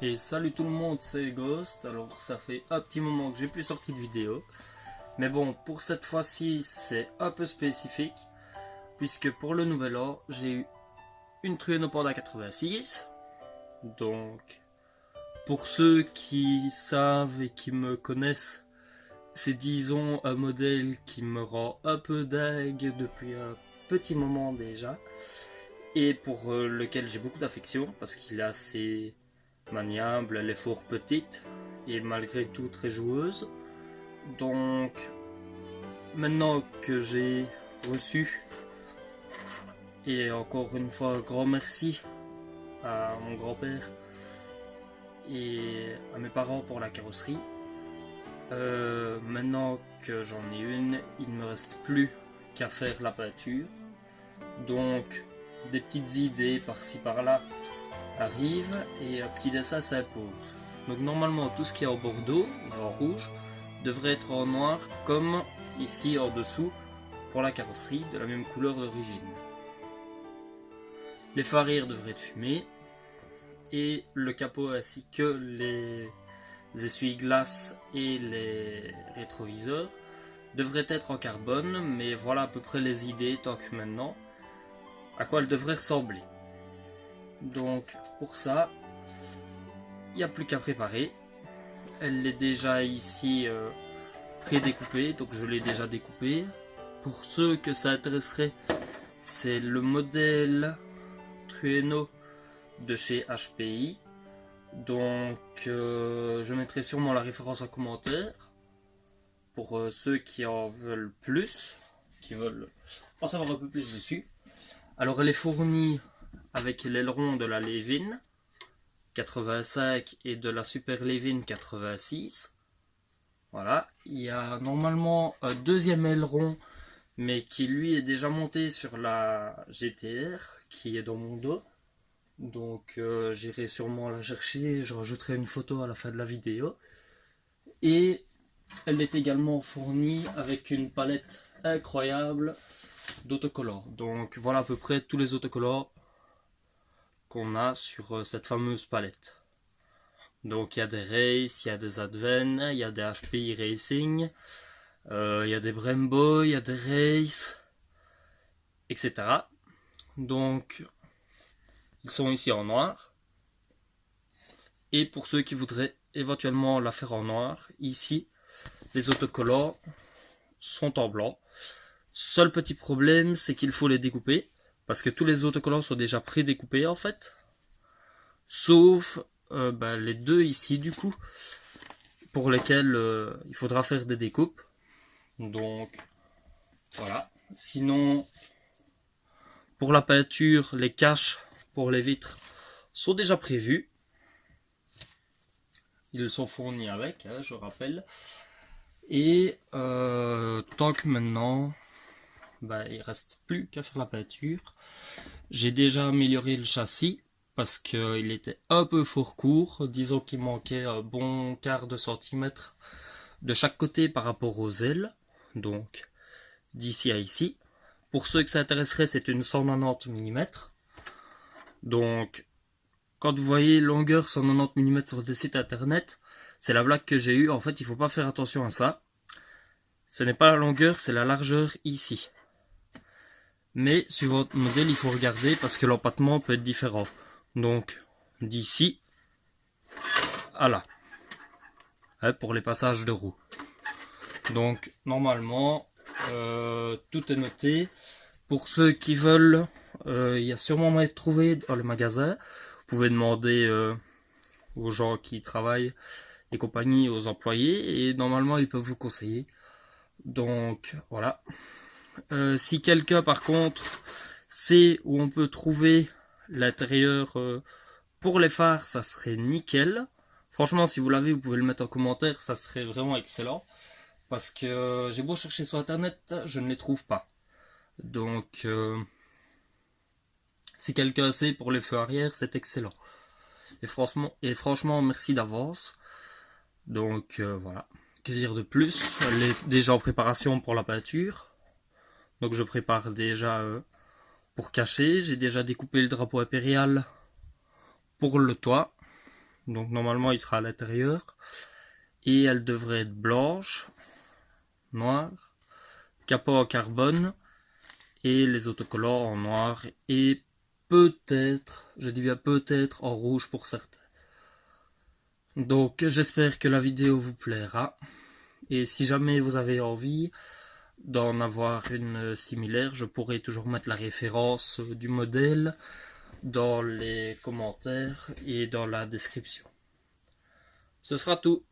Et salut tout le monde, c'est Ghost. Alors ça fait un petit moment que j'ai plus sorti de vidéo. Mais bon, pour cette fois-ci, c'est un peu spécifique. Puisque pour le nouvel an, j'ai eu une Trueno Panda 86. Donc, pour ceux qui savent et qui me connaissent, c'est disons un modèle qui me rend un peu dingue depuis un petit moment déjà. Et pour lequel j'ai beaucoup d'affection parce qu'il est assez maniable, elle est fort petite et malgré tout très joueuse. Donc maintenant que j'ai reçu, et encore une fois grand merci à mon grand-père et à mes parents pour la carrosserie, maintenant que j'en ai une, il ne me reste plus qu'à faire la peinture. Donc des petites idées par-ci par-là arrivent et un petit dessin s'impose. Donc normalement tout ce qui est en bordeaux et en rouge devrait être en noir comme ici en dessous pour la carrosserie de la même couleur d'origine. Les phares arrière devraient être fumés et le capot ainsi que les essuie-glaces et les rétroviseurs devraient être en carbone, mais voilà à peu près les idées tant que maintenant à quoi elles devraient ressembler. Donc pour ça, il n'y a plus qu'à préparer. Elle est déjà ici pré-découpée, donc je l'ai déjà découpée. Pour ceux que ça intéresserait, c'est le modèle Trueno de chez HPI. Donc je mettrai sûrement la référence en commentaire pour ceux qui en veulent plus, qui veulent en savoir un peu plus dessus. Alors elle est fournie avec l'aileron de la Levin 85 et de la Super Levin 86. Voilà, il y a normalement un deuxième aileron, mais qui lui est déjà monté sur la GTR, qui est dans mon dos. Donc j'irai sûrement la chercher, je rajouterai une photo à la fin de la vidéo. Et elle est également fournie avec une palette incroyable d'autocollants. Donc voilà à peu près tous les autocollants qu'on a sur cette fameuse palette. Donc il y a des Race, il y a des Adven, il y a des HPI Racing, il y a des Brembo, il y a des Race, etc. Donc ils sont ici en noir. Et pour ceux qui voudraient éventuellement la faire en noir, ici les autocollants sont en blanc. Seul petit problème, c'est qu'il faut les découper, parce que tous les autocollants sont déjà pré-découpés en fait, sauf les deux ici du coup, pour lesquels il faudra faire des découpes. Donc voilà. Sinon, pour la peinture, les caches pour les vitres sont déjà prévus. Ils sont fournis avec, je rappelle. Et tant que maintenant, il reste plus qu'à faire la peinture. J'ai déjà amélioré le châssis parce qu'il était un peu fort court. Disons qu'il manquait un bon quart de centimètre de chaque côté par rapport aux ailes. Donc d'ici à ici. Pour ceux que ça intéresserait, c'est une 190 mm. Donc quand vous voyez longueur 190 mm sur des sites internet, c'est la blague que j'ai eue. En fait, il ne faut pas faire attention à ça. Ce n'est pas la longueur, c'est la largeur ici. Mais suivant votre modèle, il faut regarder parce que l'empattement peut être différent. Donc d'ici à là, pour les passages de roues. Donc normalement tout est noté. Pour ceux qui veulent, il y a sûrement moyen de trouver dans le magasin. Vous pouvez demander aux gens qui travaillent et compagnie, aux employés, et normalement ils peuvent vous conseiller. Donc voilà. Si quelqu'un par contre sait où on peut trouver l'intérieur pour les phares, ça serait nickel. Franchement, si vous l'avez, vous pouvez le mettre en commentaire, ça serait vraiment excellent. Parce que j'ai beau chercher sur internet, je ne les trouve pas. Donc si quelqu'un sait pour les feux arrière, c'est excellent. Et franchement, merci d'avance. Donc voilà. Que dire de plus? Elle est déjà en préparation pour la peinture. Donc je prépare déjà pour cacher. J'ai déjà découpé le drapeau impérial pour le toit. Donc normalement il sera à l'intérieur. Et elle devrait être blanche, noire, capot en carbone et les autocollants en noir et peut-être, je dis bien peut-être en rouge pour certains. Donc j'espère que la vidéo vous plaira et si jamais vous avez envie d'en avoir une similaire, je pourrai toujours mettre la référence du modèle dans les commentaires et dans la description. Ce sera tout.